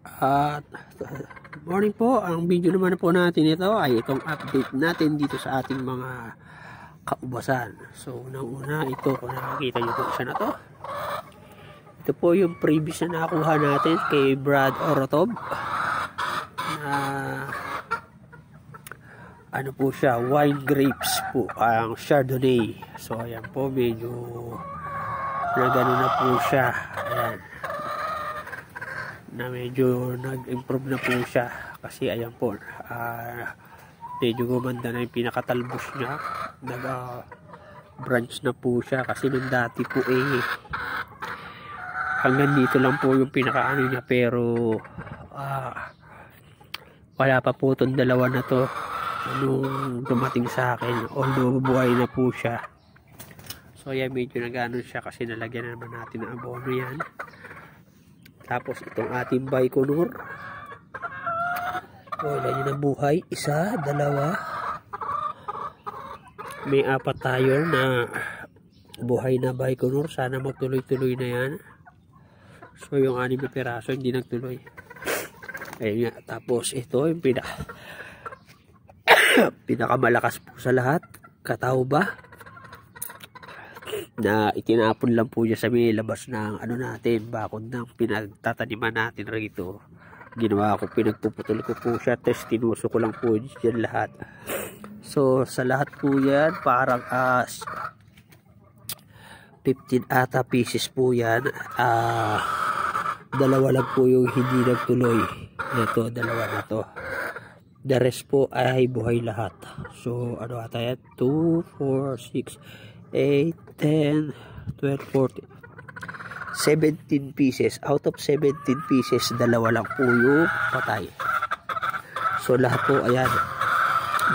At good morning po. Ang video naman po natin ito ay itong update natin dito sa ating mga kaubasan. So unang-una ito, kung nakikita nyo po isa na to, ito po yung previous na nakuha natin kay Brad Orotob na ano po siya, wine grapes po, ang Chardonnay. So ayan po, medyo na gano'n na po siya. Ayan, na medyo nag-improve na po siya kasi ayan po, medyo gumanda na yung pinakatalbos niya, branch na po siya kasi nung dati po hanggang dito lang po yung pinakaano niya, pero wala pa po itong dalawa na to nung dumating sa akin, although buhay na po siya. So ayan, medyo nagano siya kasi nalagyan naman natin ng abono yan. Tapos itong ating Baikonur, wala yun na buhay, isa, dalawa, may apat tayo na buhay na Baikonur. Sana magtuloy-tuloy na yan. So yung 6 na piraso hindi nagtuloy. Ayun nga. Tapos ito yung pinakamalakas po sa lahat, Catawba, na itinapon lang po niya sa may labas ng ano natin, bakod ng pinagtataniman natin rito. Ginawa ko, pinagpuputol ko po siya, tapos tinuso ko lang po dyan lahat. So sa lahat po yan, parang 15 ata pieces po yan. Dalawa lang po yung hindi nagtuloy. Ito, dalawa na to. The rest po ay buhay lahat. So ano ata yan? 2, 4, 6, 8, 10, 12, 14, 17 pieces. Out of 17 pieces, dalawa lang po yung patay. So lahat po ayan,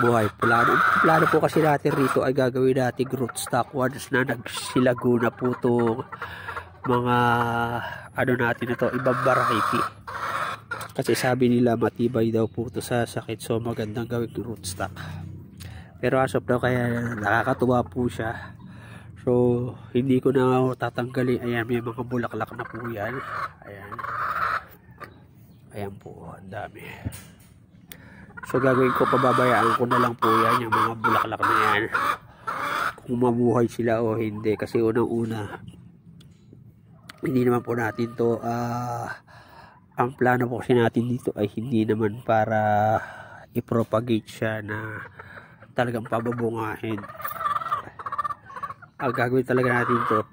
buhay. Plano po kasi natin rito ay gagawin natin rootstock once na nagsilago na po itong mga ano natin ito, ibang variety. Kasi sabi nila matibay daw po ito sa sakit, so magandang gawin rootstock. Pero as of now, kaya nakakatuwa po siya. So hindi ko na tatanggalin. Ayan, may mga bulaklak na po yan. Ayan, ayan po, ang dami. So gagawin ko, pababayaan ko na lang po yan, yung mga bulaklak na yan, kung mabuhay sila o hindi. Kasi unang-una, hindi naman po natin to ang plano po kasi natin dito ay hindi naman para i-propagate siya na talagang pababungahin. Ang gagawin talaga natin to,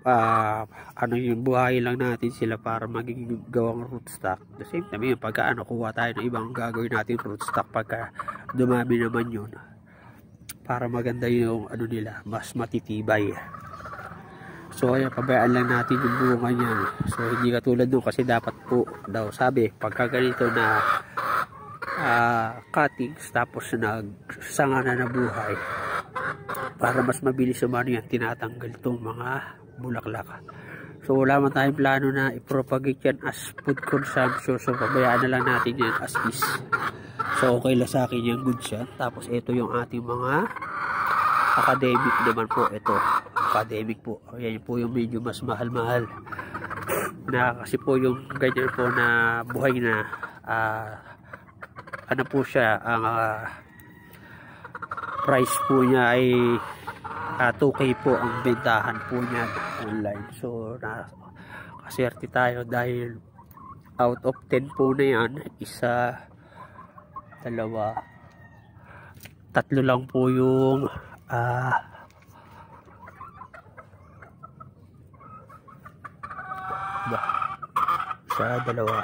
ano yung buhay lang natin sila para maging gawang rootstock. The same time, yung pagka kuha tayo ng ibang gagawin natin rootstock pagka dumami naman yun, para maganda yung ano nila, mas matitibay. So ayan, pabayaan lang natin yung bunga niyan. So hindi katulad nung, kasi dapat po daw sabi pagka ganito na cuttings tapos nagsanga na nabuhay, para mas mabilis umano yan, tinatanggal itong mga bulaklak. So wala man tayong plano na i-propagate yan as food consumption, so pabayaan na lang natin yan as is. So okay lang sa akin yung goods yan. Tapos ito yung ating mga academic naman po. Ito academic po, ayan po yung medyo mas mahal-mahal na, kasi po yung ganyan po na buhay na ano po siya, ang price po niya ay 2K po ang bentahan po niya online. So kaserte tayo dahil out of 10 po na yan, isa, dalawa, tatlo lang po yung isa, dalawa,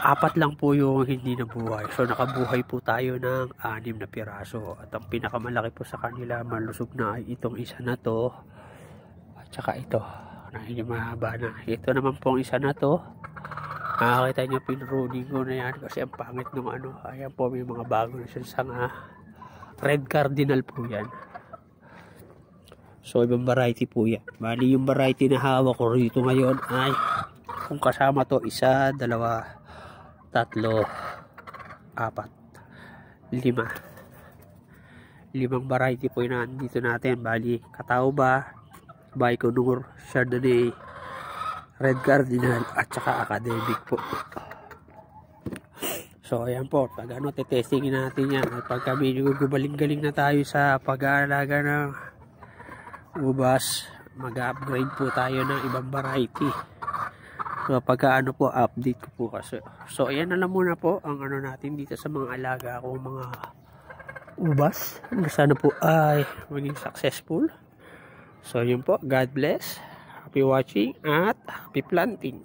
apat lang po yung hindi nabuhay. So nakabuhay po tayo ng 6 na piraso. At ang pinakamalaki po sa kanila, malusog na, ay itong isa na to, at saka ito na hindi mahaba na. Ito naman pong isa na to, nakakita nyo, pinruning ko na yan kasi ang pangit ng ano. Ayan po, may mga bago na siya sanga. Red cardinal po yan. So ibang variety po yan. Bali yung variety na hawak ko rito ngayon ay, kung kasama to, isa, dalawa, tatlo, apat, 5. 5 variety po yun nandito natin. Bali Catawba, Baikonur, Chardonnay, Red Cardinal at saka academic po. So ayan po, pag ano, tetestingin natin yan. At pagka medyo gumaling-galing na tayo sa pag-aalaga ng ubas, mag-upgrade po tayo ng ibang variety. So pagka ano po, update ko po kasi. So ayan na lang muna po ang ano natin dito sa mga alaga akong mga ubas. Sana po ay maging successful. So yun po, God bless, happy watching at happy planting.